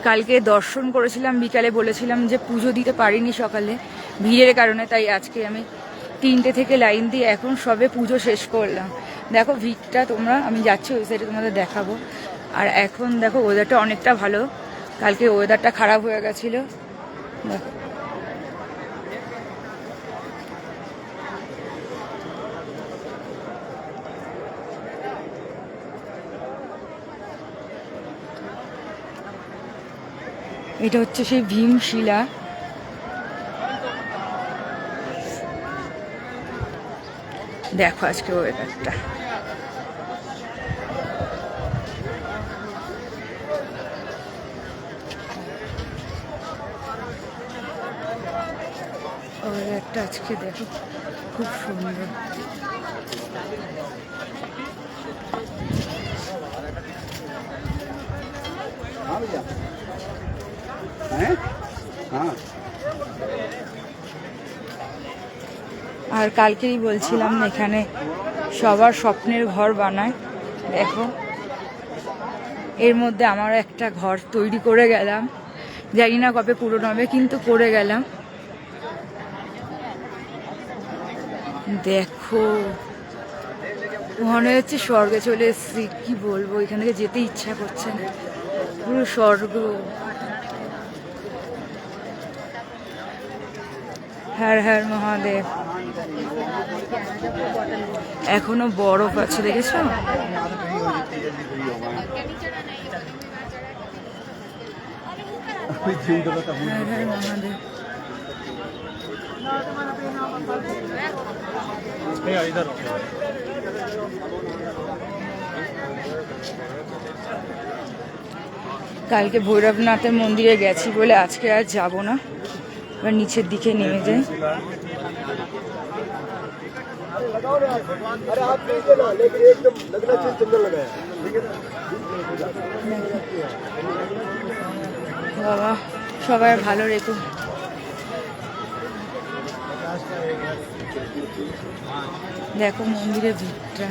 কালকে দর্শন করেছিলাম বিকালে, বলেছিলাম যে পুজো দিতে পারিনি সকালে ভিড়ের কারণে, তাই আজকে আমি 3টে থেকে লাইন দিয়ে এখন সবে পুজো শেষ করলাম। দেখো ভিড়টা তোমরা, আমি যাচ্ছি ওই সাইডে তোমাদের দেখাবো। আর এখন দেখো ওয়েদারটা অনেকটা ভালো, কালকে ওয়েদারটা খারাপ হয়ে গেছিলো। দেখো এটা হচ্ছে সেই ভীমশিলা। দেখো আজকে ওয়েদারটা আজকে দেখো খুব সুন্দর। আর কালকেই বলছিলাম এখানে সবার স্বপ্নের ঘর বানায়। দেখো এর মধ্যে আমার একটা ঘর তৈরি করে গেলাম, জানি না কবে পূরণ হবে, কিন্তু করে গেলাম। দেখো মনে হচ্ছে স্বর্গে চলে এসেছি, কি বলবো, এখান থেকে যেতে ইচ্ছা করছে না, পুরো স্বর্গ। হর হর মহাদেব। এখনো বরফ আছে, দেখেছো? হর হর মহাদেব। কালকে ভৈরবনাথের মন্দিরে গেছি বলে আজকে আর যাব না, এবার নিচের দিকে নেমে যাই। বাবা সবাই ভালো রেখো। দেখো মন্দিরের ভিড়টা,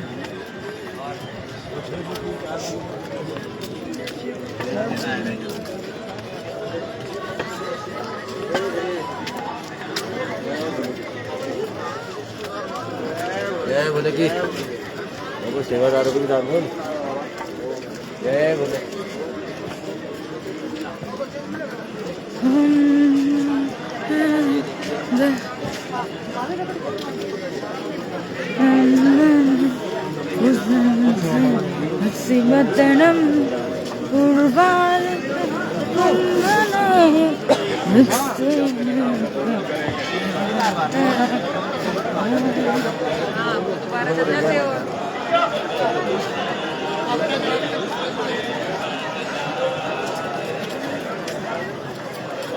बोले कि सेवादारों को भी दान दो। जय बोले सिमतनम कुर्बान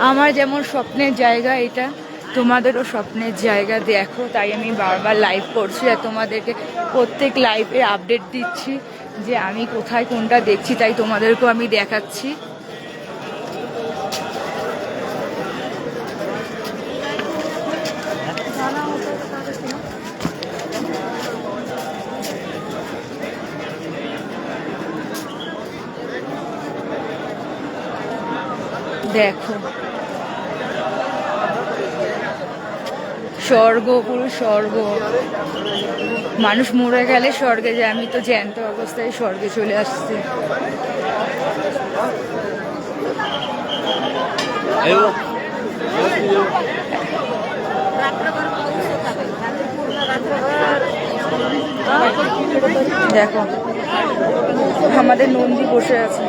আমার যেমন স্বপ্নের জায়গা এটা, তোমাদেরও স্বপ্নের জায়গা। দেখো তাই আমি বারবার লাইভ করছি আর তোমাদেরকে প্রত্যেক লাইভে আপডেট দিচ্ছি যে আমি কোথায় কোনটা দেখছি, তাই তোমাদেরকেও আমি দেখাচ্ছি। দেখো স্বর্গ, পুরো স্বর্গ। মানুষ মরে গেলে স্বর্গে যায়, আমি তো জ্যান্ত অবস্থায় স্বর্গে চলে আসছি। দেখো আমাদের নন্দী বসে আছে।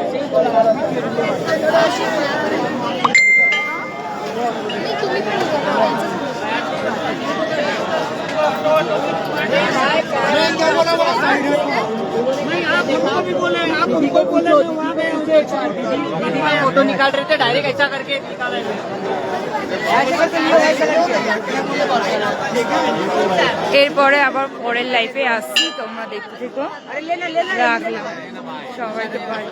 फोटो निकाल रहे थे, डायरेक्ट ऐसा करके निकाला है। এরপরে আবার পরের লাইফে আসছি, তোমরা দেখতে থেকো। রাখলাম, সবাইকে বাই।